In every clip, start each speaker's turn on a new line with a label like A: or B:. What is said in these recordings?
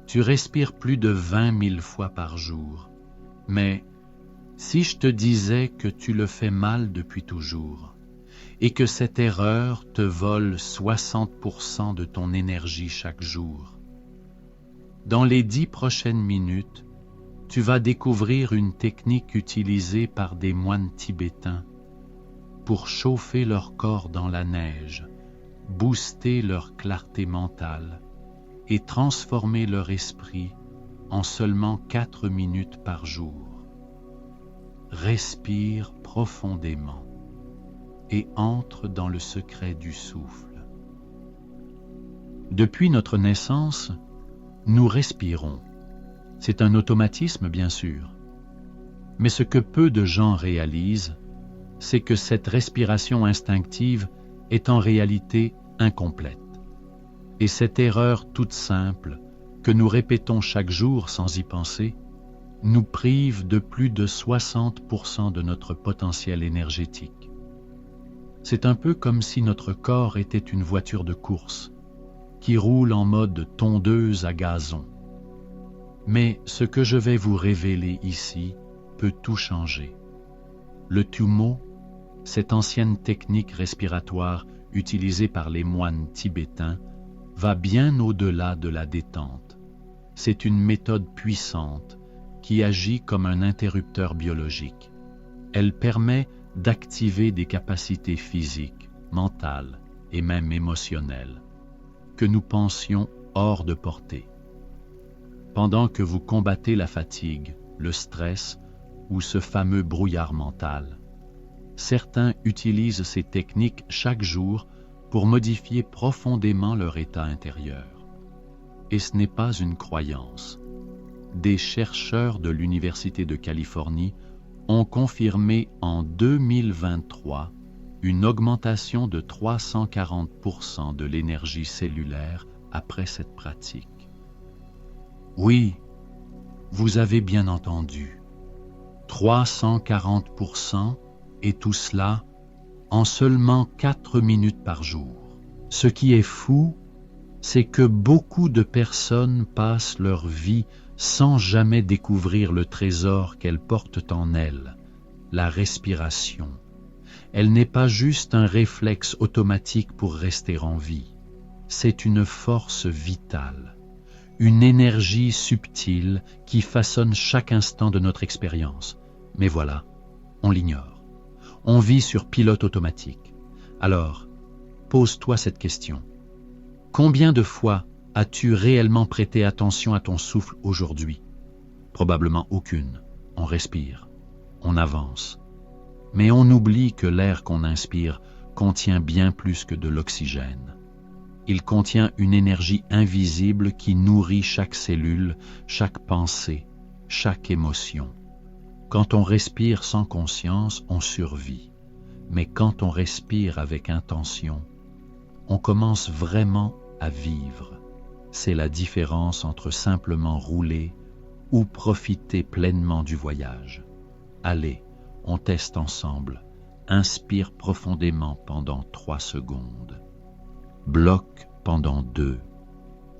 A: Tu respires plus de 20 000 fois par jour. Mais si je te disais que tu le fais mal depuis toujours et que cette erreur te vole 60% de ton énergie chaque jour, dans les 10 prochaines minutes, tu vas découvrir une technique utilisée par des moines tibétains pour chauffer leur corps dans la neige, booster leur clarté mentale et transformer leur esprit en seulement 4 minutes par jour. Respire profondément et entre dans le secret du souffle. Depuis notre naissance, nous respirons. C'est un automatisme, bien sûr. Mais ce que peu de gens réalisent, c'est que cette respiration instinctive est en réalité incomplète. Et cette erreur toute simple, que nous répétons chaque jour sans y penser, nous prive de plus de 60% de notre potentiel énergétique. C'est un peu comme si notre corps était une voiture de course qui roule en mode tondeuse à gazon. Mais ce que je vais vous révéler ici peut tout changer. Le Tummo, cette ancienne technique respiratoire utilisée par les moines tibétains, va bien au-delà de la détente. C'est une méthode puissante qui agit comme un interrupteur biologique. Elle permet d'activer des capacités physiques, mentales et même émotionnelles que nous pensions hors de portée. Pendant que vous combattez la fatigue, le stress ou ce fameux brouillard mental, certains utilisent ces techniques chaque jour pour modifier profondément leur état intérieur. Et ce n'est pas une croyance. Des chercheurs de l'Université de Californie ont confirmé en 2023 une augmentation de 340% de l'énergie cellulaire après cette pratique. Oui, vous avez bien entendu, 340% et tout cela en seulement 4 minutes par jour. Ce qui est fou, c'est que beaucoup de personnes passent leur vie sans jamais découvrir le trésor qu'elles portent en elles, la respiration. Elle n'est pas juste un réflexe automatique pour rester en vie, c'est une force vitale. Une énergie subtile qui façonne chaque instant de notre expérience. Mais voilà, on l'ignore. On vit sur pilote automatique. Alors, pose-toi cette question. Combien de fois as-tu réellement prêté attention à ton souffle aujourd'hui? Probablement aucune. On respire, on avance. Mais on oublie que l'air qu'on inspire contient bien plus que de l'oxygène. Il contient une énergie invisible qui nourrit chaque cellule, chaque pensée, chaque émotion. Quand on respire sans conscience, on survit. Mais quand on respire avec intention, on commence vraiment à vivre. C'est la différence entre simplement rouler ou profiter pleinement du voyage. Allez, on teste ensemble. Inspire profondément pendant 3 secondes. Bloque pendant 2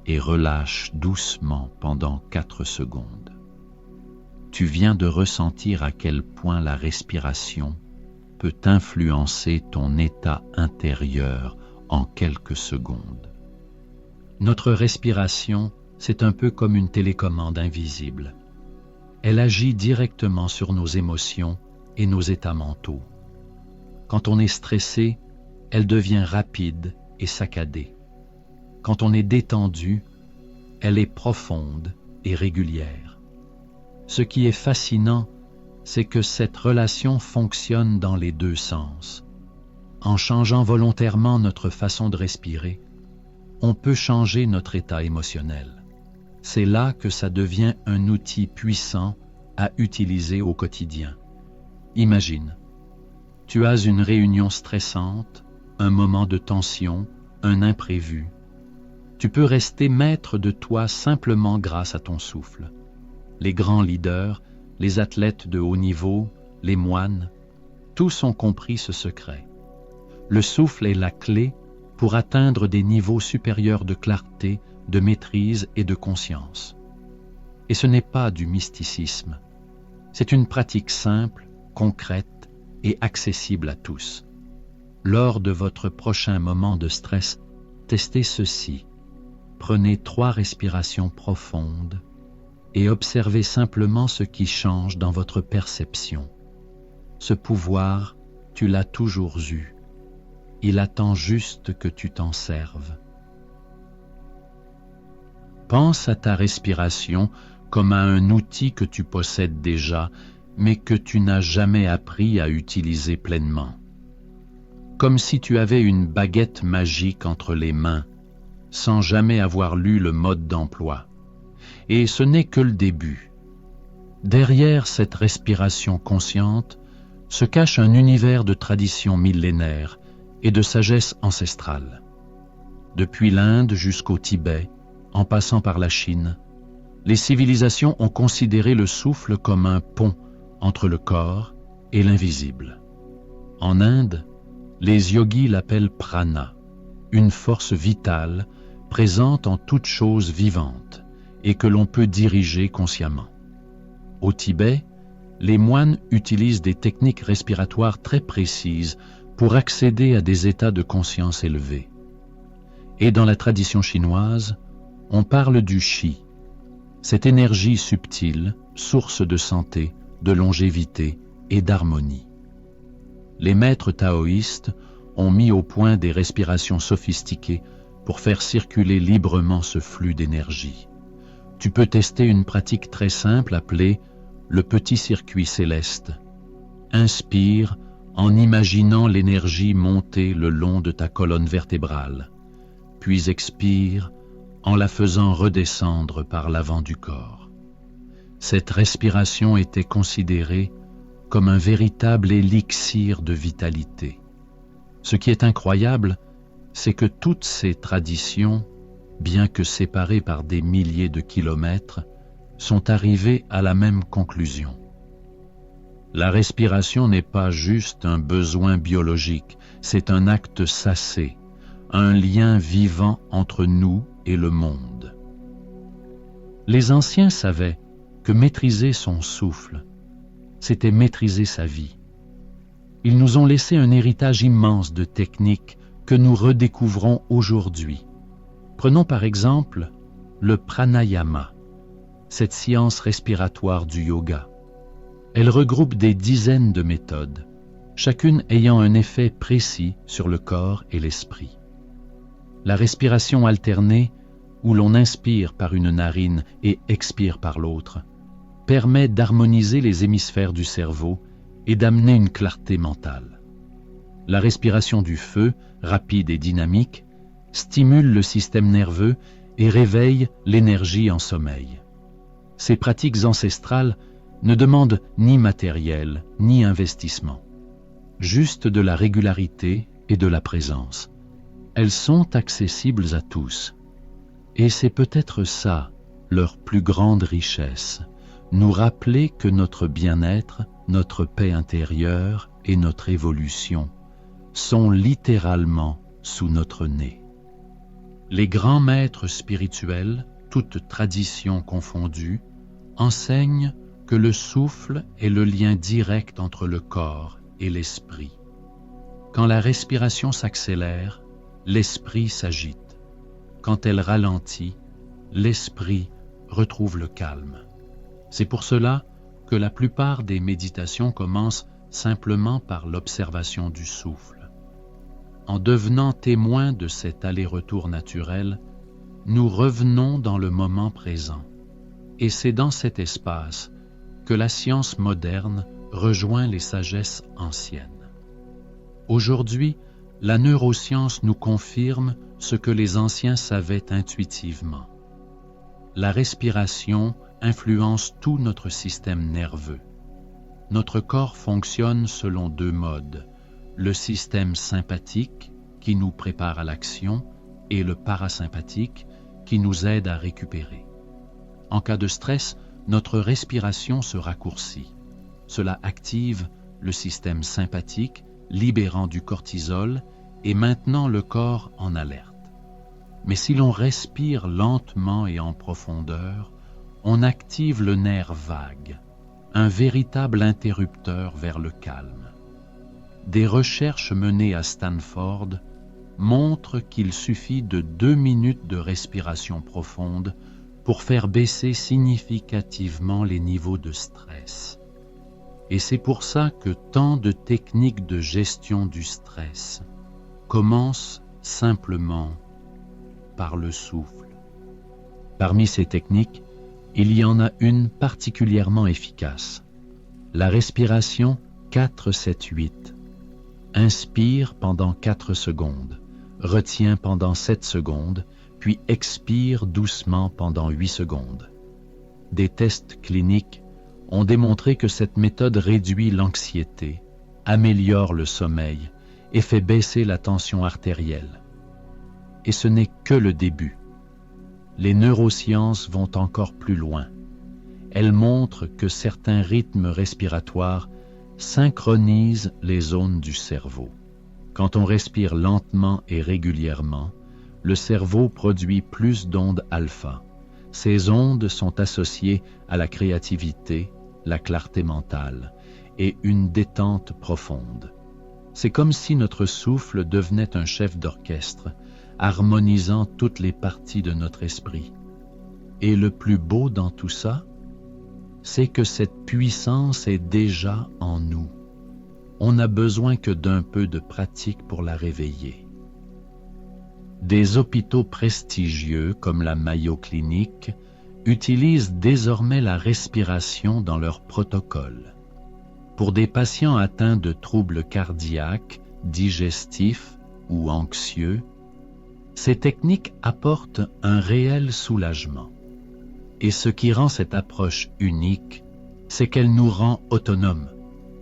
A: et relâche doucement pendant 4 secondes. Tu viens de ressentir à quel point la respiration peut influencer ton état intérieur en quelques secondes. Notre respiration, c'est un peu comme une télécommande invisible. Elle agit directement sur nos émotions et nos états mentaux. Quand on est stressé, elle devient rapide et saccadée. Quand on est détendu, elle est profonde et régulière. Ce qui est fascinant, c'est que cette relation fonctionne dans les deux sens. En changeant volontairement notre façon de respirer, on peut changer notre état émotionnel. C'est là que ça devient un outil puissant à utiliser au quotidien. Imagine, tu as une réunion stressante, un moment de tension, un imprévu. Tu peux rester maître de toi simplement grâce à ton souffle. Les grands leaders, les athlètes de haut niveau, les moines, tous ont compris ce secret. Le souffle est la clé pour atteindre des niveaux supérieurs de clarté, de maîtrise et de conscience. Et ce n'est pas du mysticisme. C'est une pratique simple, concrète et accessible à tous. Lors de votre prochain moment de stress, testez ceci. Prenez 3 respirations profondes et observez simplement ce qui change dans votre perception. Ce pouvoir, tu l'as toujours eu. Il attend juste que tu t'en serves. Pense à ta respiration comme à un outil que tu possèdes déjà, mais que tu n'as jamais appris à utiliser pleinement. Comme si tu avais une baguette magique entre les mains, sans jamais avoir lu le mode d'emploi. Et ce n'est que le début. Derrière cette respiration consciente se cache un univers de traditions millénaires et de sagesse ancestrale. Depuis l'Inde jusqu'au Tibet, en passant par la Chine, les civilisations ont considéré le souffle comme un pont entre le corps et l'invisible. En Inde, les yogis l'appellent prana, une force vitale présente en toute chose vivante et que l'on peut diriger consciemment. Au Tibet, les moines utilisent des techniques respiratoires très précises pour accéder à des états de conscience élevés. Et dans la tradition chinoise, on parle du Qi, cette énergie subtile, source de santé, de longévité et d'harmonie. Les maîtres taoïstes ont mis au point des respirations sophistiquées pour faire circuler librement ce flux d'énergie. Tu peux tester une pratique très simple appelée le petit circuit céleste. Inspire en imaginant l'énergie monter le long de ta colonne vertébrale, puis expire en la faisant redescendre par l'avant du corps. Cette respiration était considérée comme un véritable élixir de vitalité. Ce qui est incroyable, c'est que toutes ces traditions, bien que séparées par des milliers de kilomètres, sont arrivées à la même conclusion. La respiration n'est pas juste un besoin biologique, c'est un acte sacré, un lien vivant entre nous et le monde. Les anciens savaient que maîtriser son souffle, c'était maîtriser sa vie. Ils nous ont laissé un héritage immense de techniques que nous redécouvrons aujourd'hui. Prenons par exemple le pranayama, cette science respiratoire du yoga. Elle regroupe des dizaines de méthodes, chacune ayant un effet précis sur le corps et l'esprit. La respiration alternée, où l'on inspire par une narine et expire par l'autre, permet d'harmoniser les hémisphères du cerveau et d'amener une clarté mentale. La respiration du feu, rapide et dynamique, stimule le système nerveux et réveille l'énergie en sommeil. Ces pratiques ancestrales ne demandent ni matériel ni investissement, juste de la régularité et de la présence. Elles sont accessibles à tous. Et c'est peut-être ça, leur plus grande richesse, nous rappeler que notre bien-être, notre paix intérieure et notre évolution sont littéralement sous notre nez. Les grands maîtres spirituels, toutes traditions confondues, enseignent que le souffle est le lien direct entre le corps et l'esprit. Quand la respiration s'accélère, l'esprit s'agite. Quand elle ralentit, l'esprit retrouve le calme. C'est pour cela que la plupart des méditations commencent simplement par l'observation du souffle. En devenant témoins de cet aller-retour naturel, nous revenons dans le moment présent. Et c'est dans cet espace que la science moderne rejoint les sagesses anciennes. Aujourd'hui, la neuroscience nous confirme ce que les anciens savaient intuitivement. La respiration influence tout notre système nerveux. Notre corps fonctionne selon 2 modes, le système sympathique qui nous prépare à l'action et le parasympathique qui nous aide à récupérer. En cas de stress, notre respiration se raccourcit. Cela active le système sympathique, libérant du cortisol et maintenant le corps en alerte. Mais si l'on respire lentement et en profondeur, on active le nerf vague, un véritable interrupteur vers le calme. Des recherches menées à Stanford montrent qu'il suffit de 2 minutes de respiration profonde pour faire baisser significativement les niveaux de stress. Et c'est pour ça que tant de techniques de gestion du stress commencent simplement par le souffle. Parmi ces techniques, il y en a une particulièrement efficace. La respiration 4-7-8. Inspire pendant 4 secondes, retiens pendant 7 secondes, puis expire doucement pendant 8 secondes. Des tests cliniques ont démontré que cette méthode réduit l'anxiété, améliore le sommeil et fait baisser la tension artérielle. Et ce n'est que le début. Les neurosciences vont encore plus loin. Elles montrent que certains rythmes respiratoires synchronisent les zones du cerveau. Quand on respire lentement et régulièrement, le cerveau produit plus d'ondes alpha. Ces ondes sont associées à la créativité, la clarté mentale et une détente profonde. C'est comme si notre souffle devenait un chef d'orchestre, harmonisant toutes les parties de notre esprit. Et le plus beau dans tout ça, c'est que cette puissance est déjà en nous. On n'a besoin que d'un peu de pratique pour la réveiller. Des hôpitaux prestigieux comme la Mayo Clinic utilisent désormais la respiration dans leur protocole. Pour des patients atteints de troubles cardiaques, digestifs ou anxieux, ces techniques apportent un réel soulagement. Et ce qui rend cette approche unique, c'est qu'elle nous rend autonomes.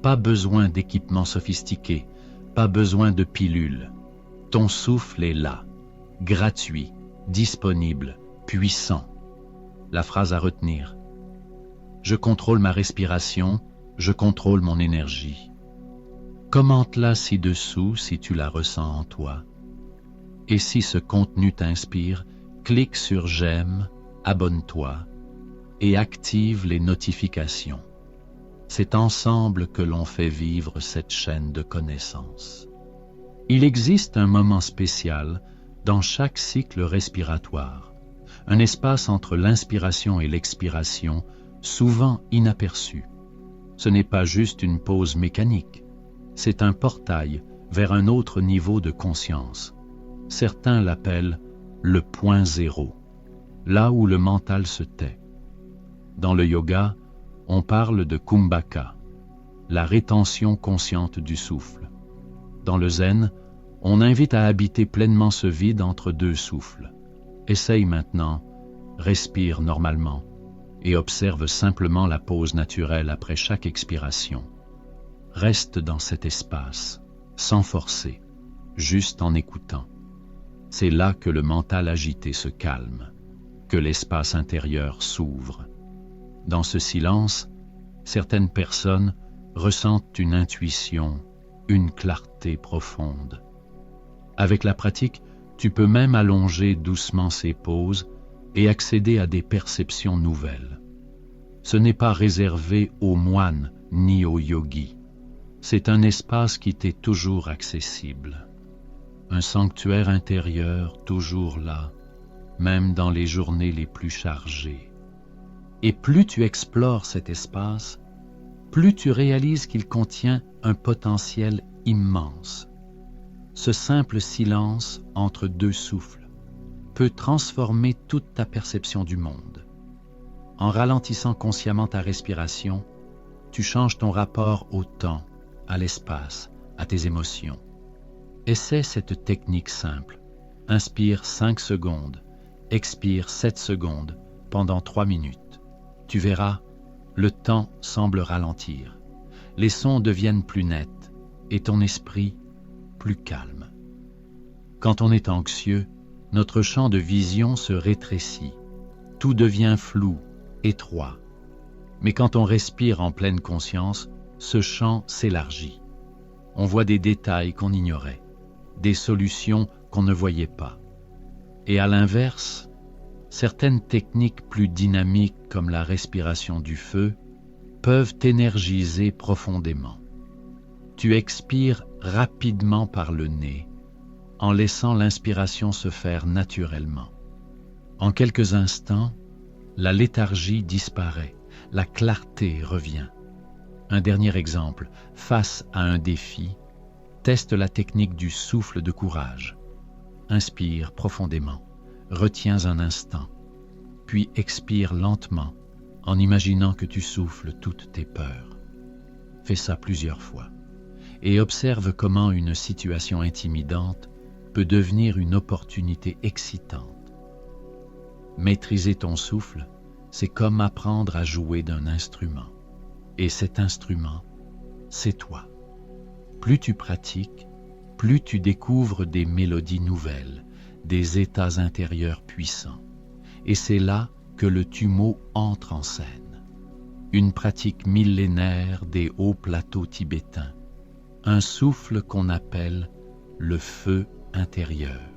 A: Pas besoin d'équipements sophistiqués, pas besoin de pilules. Ton souffle est là, gratuit, disponible, puissant. La phrase à retenir. Je contrôle ma respiration, je contrôle mon énergie. Commente-la ci-dessous si tu la ressens en toi. Et si ce contenu t'inspire, clique sur j'aime, abonne-toi et active les notifications. C'est ensemble que l'on fait vivre cette chaîne de connaissances. Il existe un moment spécial dans chaque cycle respiratoire, un espace entre l'inspiration et l'expiration, souvent inaperçu. Ce n'est pas juste une pause mécanique, c'est un portail vers un autre niveau de conscience. Certains l'appellent le point zéro, là où le mental se tait. Dans le yoga, on parle de kumbhaka, la rétention consciente du souffle. Dans le zen, on invite à habiter pleinement ce vide entre 2 souffles. Essaye maintenant, respire normalement et observe simplement la pause naturelle après chaque expiration. Reste dans cet espace, sans forcer, juste en écoutant. C'est là que le mental agité se calme, que l'espace intérieur s'ouvre. Dans ce silence, certaines personnes ressentent une intuition, une clarté profonde. Avec la pratique, tu peux même allonger doucement ces pauses et accéder à des perceptions nouvelles. Ce n'est pas réservé aux moines ni aux yogis. C'est un espace qui t'est toujours accessible. Un sanctuaire intérieur toujours là, même dans les journées les plus chargées. Et plus tu explores cet espace, plus tu réalises qu'il contient un potentiel immense. Ce simple silence entre 2 souffles peut transformer toute ta perception du monde. En ralentissant consciemment ta respiration, tu changes ton rapport au temps, à l'espace, à tes émotions. Essaie cette technique simple. Inspire 5 secondes, expire 7 secondes pendant 3 minutes. Tu verras, le temps semble ralentir. Les sons deviennent plus nets et ton esprit plus calme. Quand on est anxieux, notre champ de vision se rétrécit. Tout devient flou, étroit. Mais quand on respire en pleine conscience, ce champ s'élargit. On voit des détails qu'on ignorait, des solutions qu'on ne voyait pas. Et à l'inverse, certaines techniques plus dynamiques comme la respiration du feu peuvent t'énergiser profondément. Tu expires rapidement par le nez, en laissant l'inspiration se faire naturellement. En quelques instants, la léthargie disparaît, la clarté revient. Un dernier exemple, face à un défi, teste la technique du souffle de courage. Inspire profondément, retiens un instant, puis expire lentement en imaginant que tu souffles toutes tes peurs. Fais ça plusieurs fois et observe comment une situation intimidante peut devenir une opportunité excitante. Maîtriser ton souffle, c'est comme apprendre à jouer d'un instrument. Et cet instrument, c'est toi. Plus tu pratiques, plus tu découvres des mélodies nouvelles, des états intérieurs puissants. Et c'est là que le Tummo entre en scène. Une pratique millénaire des hauts plateaux tibétains. Un souffle qu'on appelle le feu intérieur.